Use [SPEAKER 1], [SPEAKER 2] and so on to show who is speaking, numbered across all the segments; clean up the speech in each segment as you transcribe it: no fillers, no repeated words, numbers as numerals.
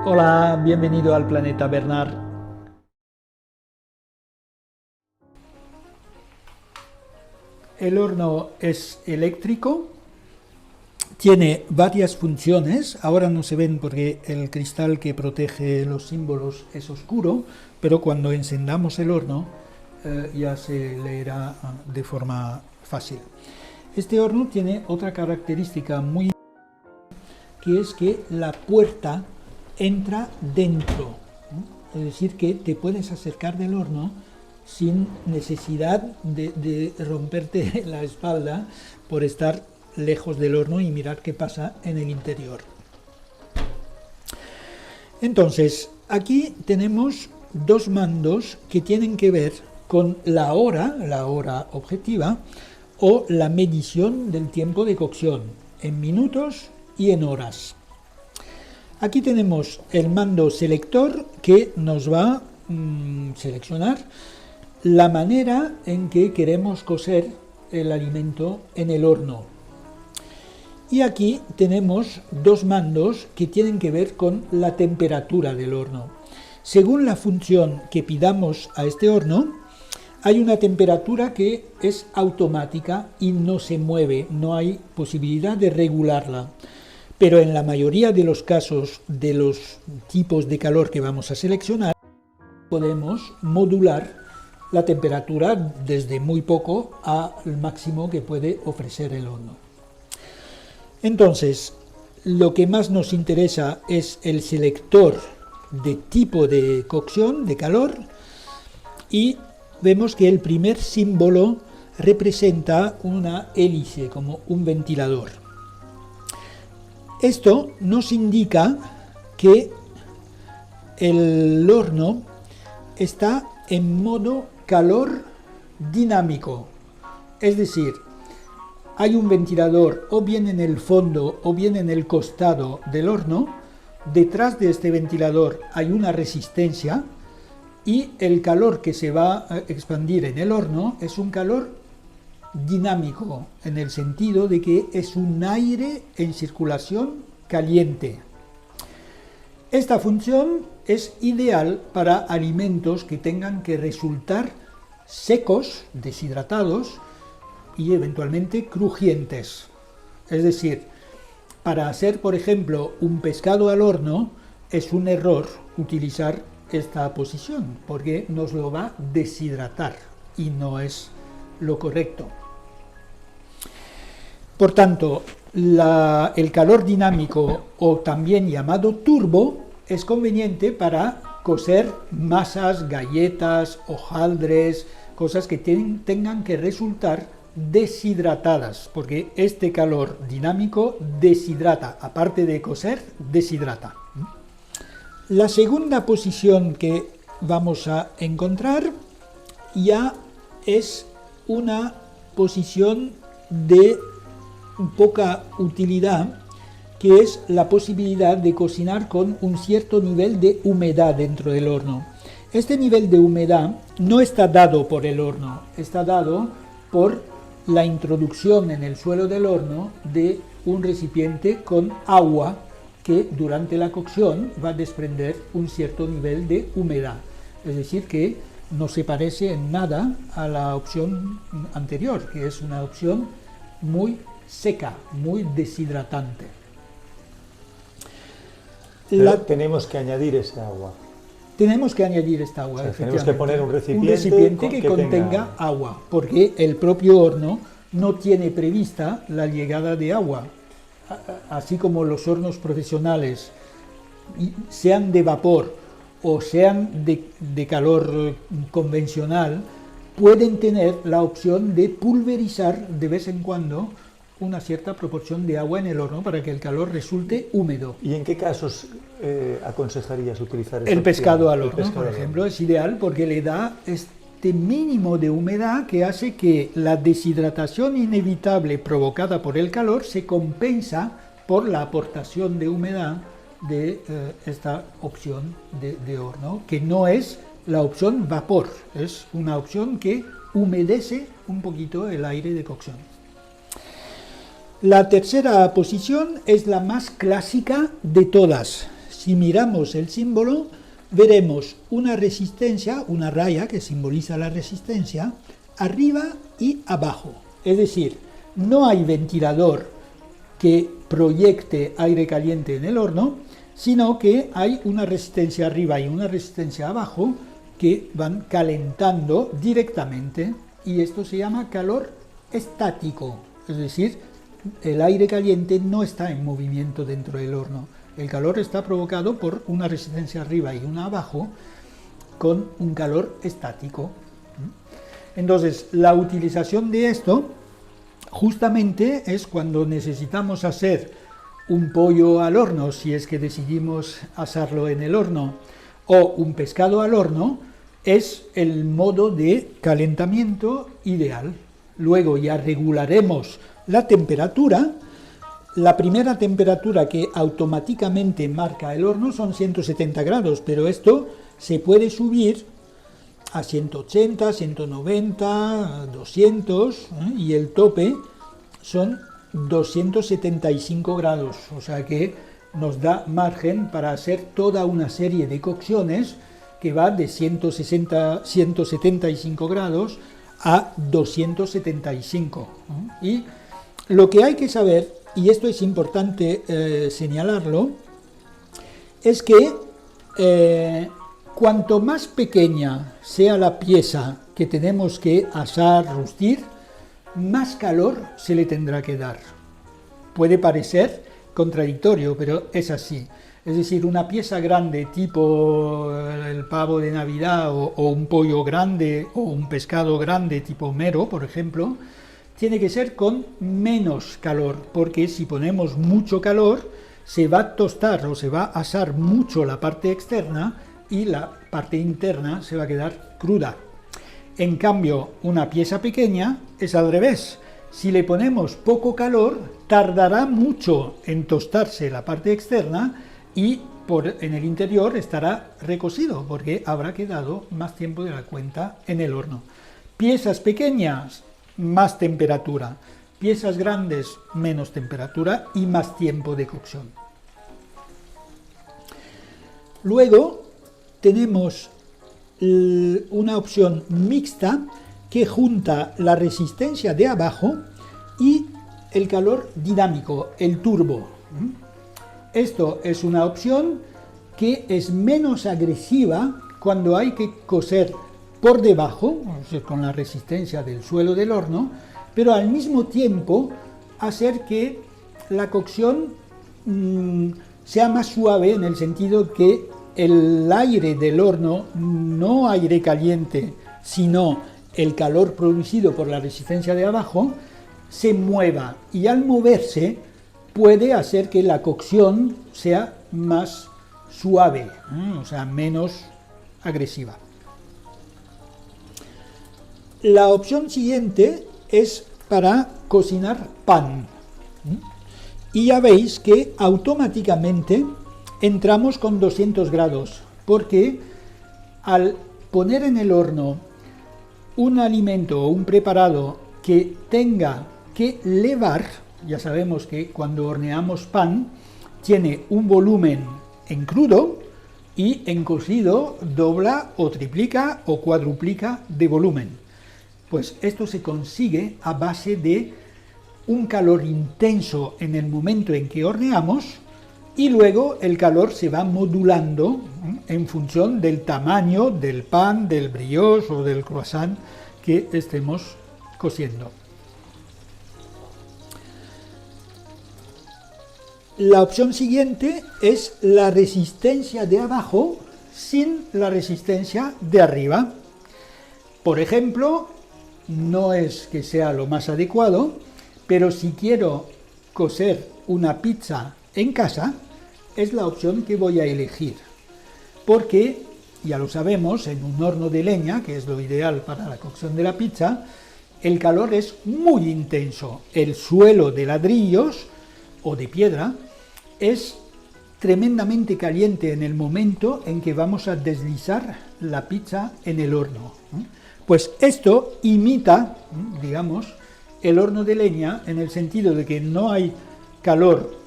[SPEAKER 1] Hola, bienvenido al planeta Bernard. El horno es eléctrico, tiene varias funciones, ahora no se ven porque el cristal que protege los símbolos es oscuro, pero cuando encendamos el horno ya se leerá de forma fácil. Este horno tiene otra característica muy importante, que es que la puerta entra dentro, ¿no? Es decir, que te puedes acercar del horno sin necesidad de romperte la espalda por estar lejos del horno y mirar qué pasa en el interior. Entonces, aquí tenemos dos mandos que tienen que ver con la hora objetiva, o la medición del tiempo de cocción, en minutos y en horas. Aquí tenemos el mando selector que nos va a seleccionar la manera en que queremos cocer el alimento en el horno. Y aquí tenemos dos mandos que tienen que ver con la temperatura del horno. Según la función que pidamos a este horno, hay una temperatura que es automática y no se mueve, no hay posibilidad de regularla. Pero en la mayoría de los casos de los tipos de calor que vamos a seleccionar, podemos modular la temperatura desde muy poco al máximo que puede ofrecer el horno. Entonces, lo que más nos interesa es el selector de tipo de cocción, de calor, y vemos que el primer símbolo representa una hélice, como un ventilador. Esto nos indica que el horno está en modo calor dinámico, es decir, hay un ventilador o bien en el fondo o bien en el costado del horno. Detrás de este ventilador hay una resistencia y el calor que se va a expandir en el horno es un calor dinámico, en el sentido de que es un aire en circulación caliente. Esta función es ideal para alimentos que tengan que resultar secos, deshidratados y eventualmente crujientes. Es decir, para hacer, por ejemplo, un pescado al horno, es un error utilizar esta posición, porque nos lo va a deshidratar y no es lo correcto. Por tanto, el calor dinámico, o también llamado turbo, es conveniente para cocer masas, galletas, hojaldres, cosas que tengan que resultar deshidratadas, porque este calor dinámico deshidrata, aparte de cocer, deshidrata. La segunda posición que vamos a encontrar ya es una posición de poca utilidad, que es la posibilidad de cocinar con un cierto nivel de humedad dentro del horno. Este nivel de humedad no está dado por el horno, está dado por la introducción en el suelo del horno de un recipiente con agua que durante la cocción va a desprender un cierto nivel de humedad. Es decir, que no se parece en nada a la opción anterior, que es una opción muy seca, muy deshidratante.
[SPEAKER 2] Tenemos que añadir esa agua.
[SPEAKER 1] Tenemos que añadir esta agua,
[SPEAKER 2] o sea,
[SPEAKER 1] efectivamente.
[SPEAKER 2] Tenemos que poner un recipiente
[SPEAKER 1] que contenga agua, porque el propio horno no tiene prevista la llegada de agua. Así como los hornos profesionales, sean de vapor o sean de calor convencional, pueden tener la opción de pulverizar de vez en cuando una cierta proporción de agua en el horno para que el calor resulte húmedo.
[SPEAKER 2] ¿Y en qué casos aconsejarías utilizar esta
[SPEAKER 1] El pescado
[SPEAKER 2] opción?
[SPEAKER 1] al horno, por ejemplo, es ideal porque le da este mínimo de humedad que hace que la deshidratación inevitable provocada por el calor se compensa por la aportación de humedad de esta opción de horno, que no es la opción vapor, es una opción que humedece un poquito el aire de cocción. La tercera posición es la más clásica de todas. si miramos el símbolo, veremos una resistencia, una raya que simboliza la resistencia, arriba y abajo. Es decir, no hay ventilador que proyecte aire caliente en el horno, sino que hay una resistencia arriba y una resistencia abajo que van calentando directamente, y esto se llama calor estático, es decir, el aire caliente no está en movimiento dentro del horno, el calor está provocado por una resistencia arriba y una abajo con un calor estático. Entonces, la utilización de esto justamente es cuando necesitamos hacer un pollo al horno, si es que decidimos asarlo en el horno, o un pescado al horno, es el modo de calentamiento ideal. Luego ya regularemos la temperatura. La primera temperatura que automáticamente marca el horno son 170 grados, pero esto se puede subir a 180, 190, 200, y el tope son 275 grados, o sea que nos da margen para hacer toda una serie de cocciones que va de 175 grados a 275. Y lo que hay que saber, y esto es importante señalarlo, es que cuanto más pequeña sea la pieza que tenemos que asar, rostir, más calor se le tendrá que dar. Puede parecer contradictorio, pero es así. Es decir, una pieza grande tipo el pavo de Navidad o un pollo grande o un pescado grande tipo mero, por ejemplo, tiene que ser con menos calor, porque si ponemos mucho calor se va a tostar o se va a asar mucho la parte externa y la parte interna se va a quedar cruda. En cambio, una pieza pequeña es al revés. Si le ponemos poco calor, tardará mucho en tostarse la parte externa y en el interior estará recocido, porque habrá quedado más tiempo de la cuenta en el horno. Piezas pequeñas, más temperatura. Piezas grandes, menos temperatura y más tiempo de cocción. Luego tenemos una opción mixta que junta la resistencia de abajo y el calor dinámico, el turbo. Esto es una opción que es menos agresiva cuando hay que cocer por debajo, o sea, con la resistencia del suelo del horno, pero al mismo tiempo hacer que la cocción sea más suave, en el sentido que el aire del horno, no aire caliente, sino el calor producido por la resistencia de abajo, se mueva, y al moverse puede hacer que la cocción sea más suave, o sea, menos agresiva. La opción siguiente es para cocinar pan. Y ya veis que automáticamente entramos con 200 grados, porque al poner en el horno un alimento o un preparado que tenga que levar, ya sabemos que cuando horneamos pan tiene un volumen en crudo y en cocido dobla o triplica o cuadruplica de volumen. Pues esto se consigue a base de un calor intenso en el momento en que horneamos, y luego el calor se va modulando en función del tamaño del pan, del brioche o del croissant que estemos cociendo. La opción siguiente es la resistencia de abajo sin la resistencia de arriba. Por ejemplo, no es que sea lo más adecuado, pero si quiero cocer una pizza en casa, es la opción que voy a elegir, porque ya lo sabemos, en un horno de leña, que es lo ideal para la cocción de la pizza, el calor es muy intenso. El suelo de ladrillos o de piedra es tremendamente caliente en el momento en que vamos a deslizar la pizza en el horno. Pues esto imita, digamos, el horno de leña, en el sentido de que no hay calor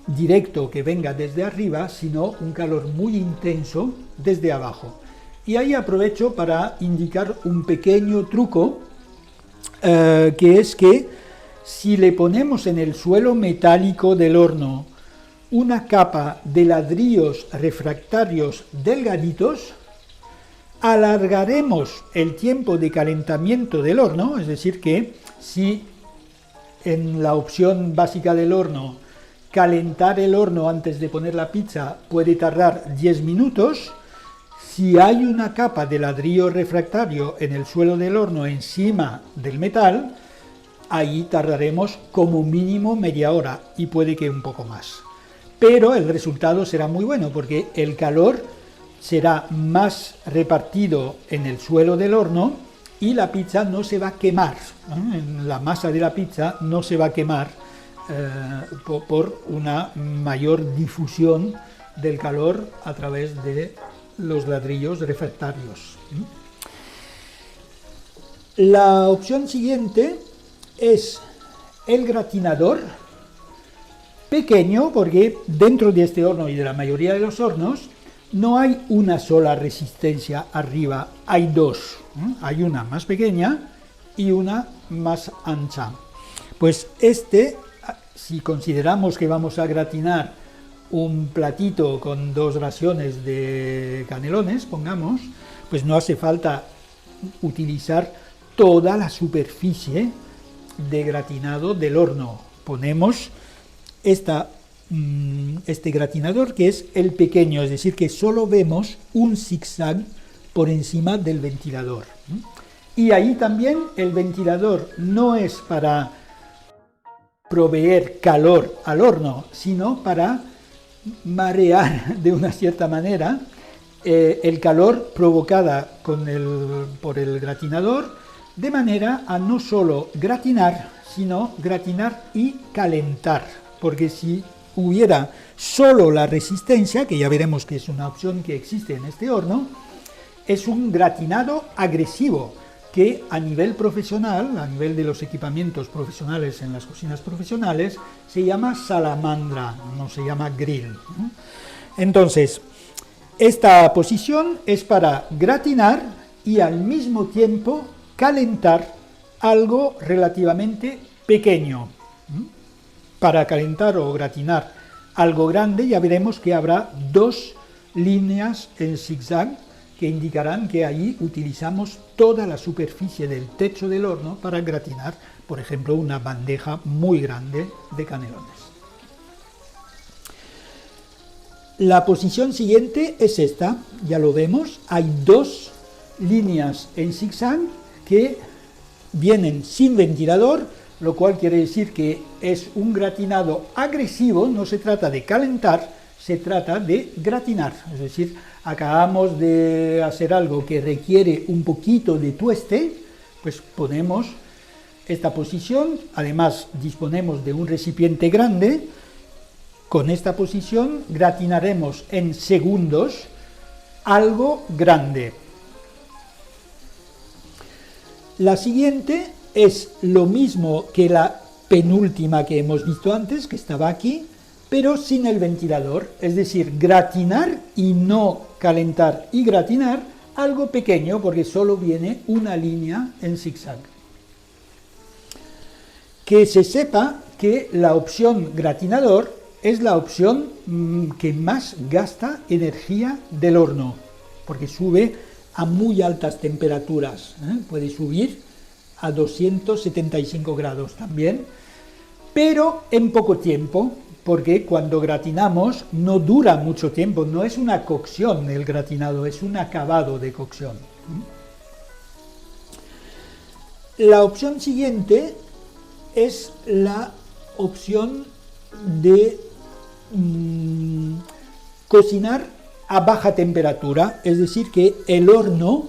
[SPEAKER 1] directo que venga desde arriba, sino un calor muy intenso desde abajo. Y ahí aprovecho para indicar un pequeño truco, que es que si le ponemos en el suelo metálico del horno una capa de ladrillos refractarios delgaditos, alargaremos el tiempo de calentamiento del horno, es decir que si en la opción básica del horno calentar el horno antes de poner la pizza puede tardar 10 minutos, si hay una capa de ladrillo refractario en el suelo del horno encima del metal, ahí tardaremos como mínimo media hora y puede que un poco más. Pero el resultado será muy bueno porque el calor será más repartido en el suelo del horno y la pizza no se va a quemar, ¿no? La masa de la pizza no se va a quemar por una mayor difusión del calor a través de los ladrillos refractarios. La opción siguiente es el gratinador pequeño, porque dentro de este horno y de la mayoría de los hornos no hay una sola resistencia arriba, hay dos. Hay una más pequeña y una más ancha. Pues si consideramos que vamos a gratinar un platito con 2 raciones de canelones, pongamos, pues no hace falta utilizar toda la superficie de gratinado del horno. Ponemos este gratinador que es el pequeño, es decir, que solo vemos un zigzag por encima del ventilador. Y ahí también el ventilador no es para proveer calor al horno, sino para marear de una cierta manera el calor provocada por el gratinador, de manera a no solo gratinar, sino gratinar y calentar, porque si hubiera solo la resistencia, que ya veremos que es una opción que existe en este horno, es un gratinado agresivo, que a nivel profesional, a nivel de los equipamientos profesionales en las cocinas profesionales, se llama salamandra, no se llama grill. Entonces, esta posición es para gratinar y al mismo tiempo calentar algo relativamente pequeño. Para calentar o gratinar algo grande ya veremos que habrá 2 líneas en zigzag que indicarán que ahí utilizamos toda la superficie del techo del horno para gratinar, por ejemplo, una bandeja muy grande de canelones. La posición siguiente es esta, ya lo vemos, hay 2 líneas en zigzag que vienen sin ventilador, lo cual quiere decir que es un gratinado agresivo, no se trata de calentar, se trata de gratinar, es decir, acabamos de hacer algo que requiere un poquito de tueste, pues ponemos esta posición, además disponemos de un recipiente grande, con esta posición gratinaremos en segundos algo grande. La siguiente es lo mismo que la penúltima que hemos visto antes, que estaba aquí, pero sin el ventilador, es decir, gratinar y no calentar y gratinar algo pequeño porque solo viene una línea en zigzag. Que se sepa que la opción gratinador es la opción que más gasta energía del horno, porque sube a muy altas temperaturas, puede subir a 275 grados también, pero en poco tiempo, porque cuando gratinamos no dura mucho tiempo, no es una cocción el gratinado, es un acabado de cocción. La opción siguiente es la opción de cocinar a baja temperatura, es decir, que el horno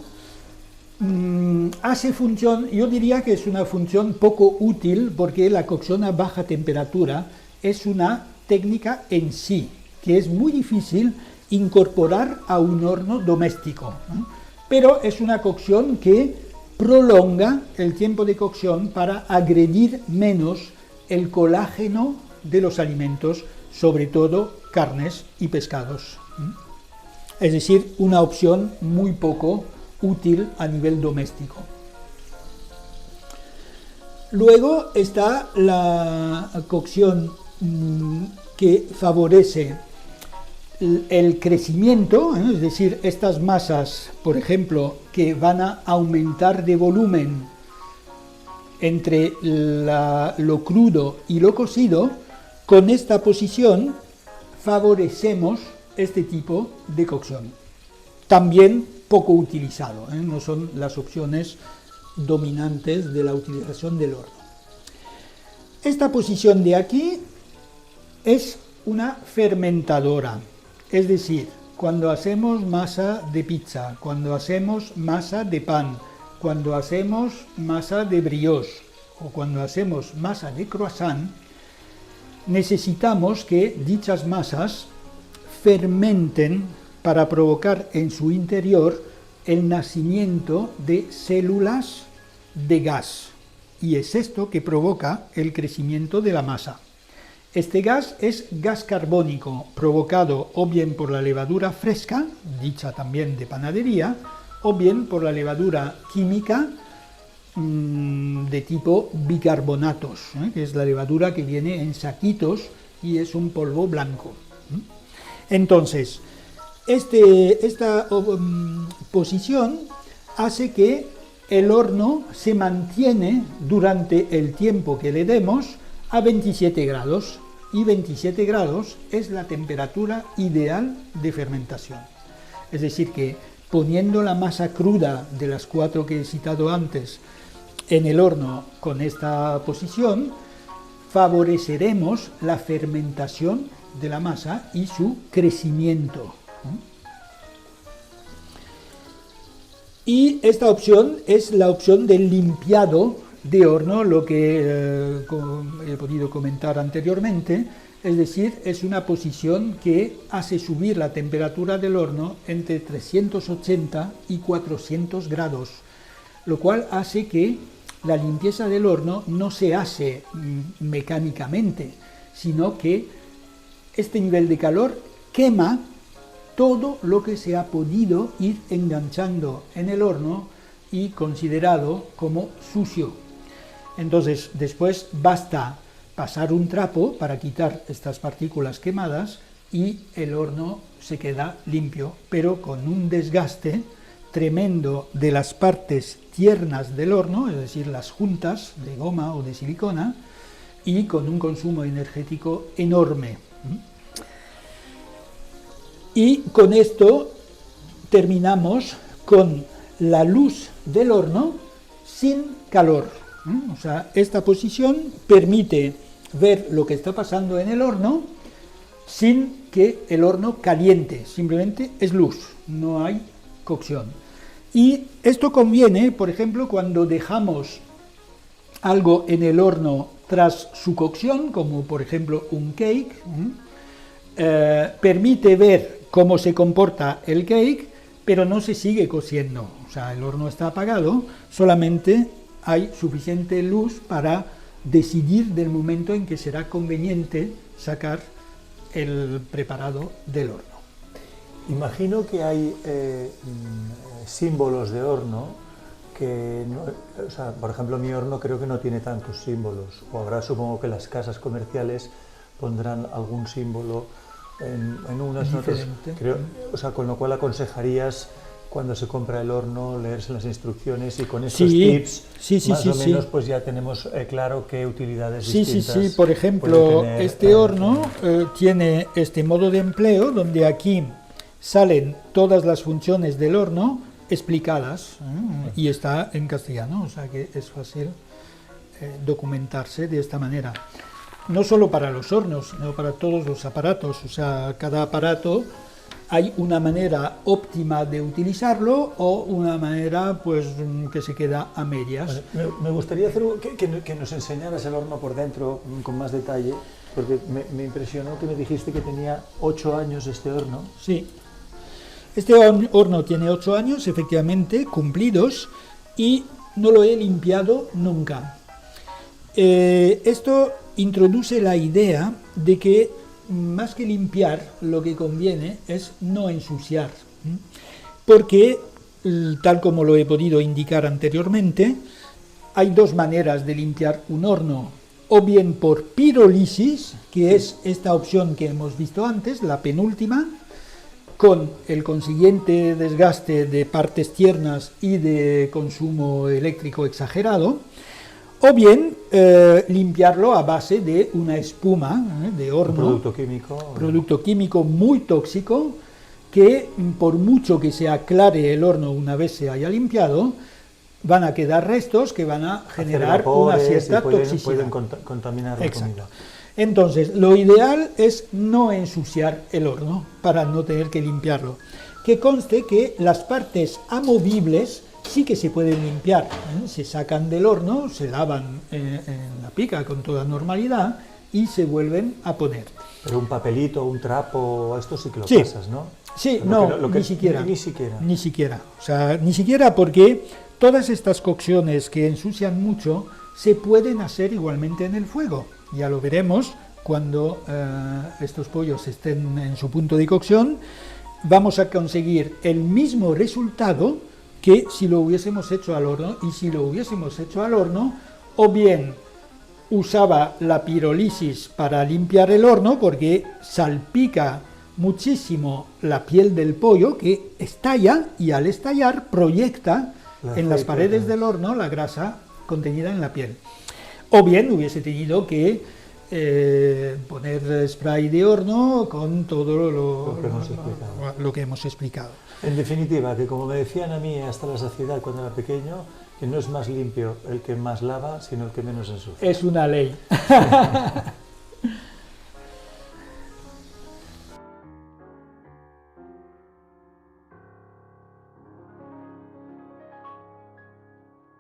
[SPEAKER 1] hace función, yo diría que es una función poco útil, porque la cocción a baja temperatura es una técnica en sí, que es muy difícil incorporar a un horno doméstico, ¿no? Pero es una cocción que prolonga el tiempo de cocción para agredir menos el colágeno de los alimentos, sobre todo carnes y pescados. Es decir, una opción muy poco útil a nivel doméstico. Luego está la cocción que favorece el crecimiento, es decir, estas masas, por ejemplo, que van a aumentar de volumen entre lo crudo y lo cocido, con esta posición favorecemos este tipo de cocción. También poco utilizado, no son las opciones dominantes de la utilización del horno. Esta posición de aquí es una fermentadora, es decir, cuando hacemos masa de pizza, cuando hacemos masa de pan, cuando hacemos masa de brioche o cuando hacemos masa de croissant, necesitamos que dichas masas fermenten para provocar en su interior el nacimiento de células de gas, y es esto que provoca el crecimiento de la masa. Este gas es gas carbónico, provocado o bien por la levadura fresca, dicha también de panadería, o bien por la levadura química de tipo bicarbonatos, que es la levadura que viene en saquitos y es un polvo blanco. Entonces, esta posición hace que el horno se mantiene durante el tiempo que le demos a 27 grados, y 27 grados es la temperatura ideal de fermentación. Es decir, que poniendo la masa cruda de las 4 que he citado antes en el horno con esta posición, favoreceremos la fermentación de la masa y su crecimiento. Y esta opción es la opción del limpiado de horno, lo que he podido comentar anteriormente, es decir, es una posición que hace subir la temperatura del horno entre 380 y 400 grados, lo cual hace que la limpieza del horno no se hace mecánicamente, sino que este nivel de calor quema todo lo que se ha podido ir enganchando en el horno y considerado como sucio. Entonces, después basta pasar un trapo para quitar estas partículas quemadas y el horno se queda limpio, pero con un desgaste tremendo de las partes tiernas del horno, es decir, las juntas de goma o de silicona, y con un consumo energético enorme. Y con esto terminamos con la luz del horno sin calor. O sea, esta posición permite ver lo que está pasando en el horno sin que el horno caliente, simplemente es luz, no hay cocción. Y esto conviene, por ejemplo, cuando dejamos algo en el horno tras su cocción, como por ejemplo un cake, permite ver cómo se comporta el cake, pero no se sigue cociendo. O sea, el horno está apagado, solamente hay suficiente luz para decidir del momento en que será conveniente sacar el preparado del horno.
[SPEAKER 2] Imagino que hay símbolos de horno que, o sea, por ejemplo, mi horno creo que no tiene tantos símbolos, o habrá, supongo que las casas comerciales pondrán algún símbolo en unas notas, creo, o sea, con lo cual aconsejarías cuando se compra el horno leerse las instrucciones y con estos tips más o menos pues ya tenemos claro qué utilidades distintas.
[SPEAKER 1] Sí, por ejemplo, este horno tiene este modo de empleo donde aquí salen todas las funciones del horno explicadas y está en castellano, o sea que es fácil documentarse de esta manera. No solo para los hornos, sino para todos los aparatos, o sea, cada aparato hay una manera óptima de utilizarlo o una manera pues que se queda a medias.
[SPEAKER 2] Bueno, me gustaría hacer que nos enseñaras el horno por dentro con más detalle, porque me impresionó que me dijiste que tenía 8 años este horno.
[SPEAKER 1] Sí, este horno tiene 8 años, efectivamente, cumplidos, y no lo he limpiado nunca. Esto introduce la idea de que más que limpiar, lo que conviene es no ensuciar, porque, tal como lo he podido indicar anteriormente, hay dos maneras de limpiar un horno, o bien por pirólisis, que es esta opción que hemos visto antes, la penúltima, con el consiguiente desgaste de partes tiernas y de consumo eléctrico exagerado, o bien limpiarlo a base de una espuma de horno, producto químico muy tóxico, que por mucho que se aclare el horno una vez se haya limpiado, van a quedar restos que van a generar una cierta toxicidad.
[SPEAKER 2] Pueden contaminar la comida.
[SPEAKER 1] Entonces, lo ideal es no ensuciar el horno para no tener que limpiarlo. Que conste que las partes amovibles sí que se pueden limpiar, se sacan del horno, se lavan en la pica con toda normalidad y se vuelven a poner.
[SPEAKER 2] Pero un papelito, un trapo, esto sí que lo pasas, ¿no?
[SPEAKER 1] Sí, no, ni siquiera. Ni siquiera. O sea, ni siquiera, porque todas estas cocciones que ensucian mucho se pueden hacer igualmente en el fuego. Ya lo veremos cuando estos pollos estén en su punto de cocción. Vamos a conseguir el mismo resultado que si lo hubiésemos hecho al horno, y si lo hubiésemos hecho al horno, o bien usaba la pirólisis para limpiar el horno, porque salpica muchísimo la piel del pollo, que estalla, y al estallar proyecta en las paredes del horno la grasa contenida en la piel. O bien hubiese tenido que poner spray de horno con todo lo que hemos explicado.
[SPEAKER 2] En definitiva, que como me decían a mí hasta la saciedad cuando era pequeño, que no es más limpio el que más lava, sino el que menos ensucia.
[SPEAKER 1] Es una ley.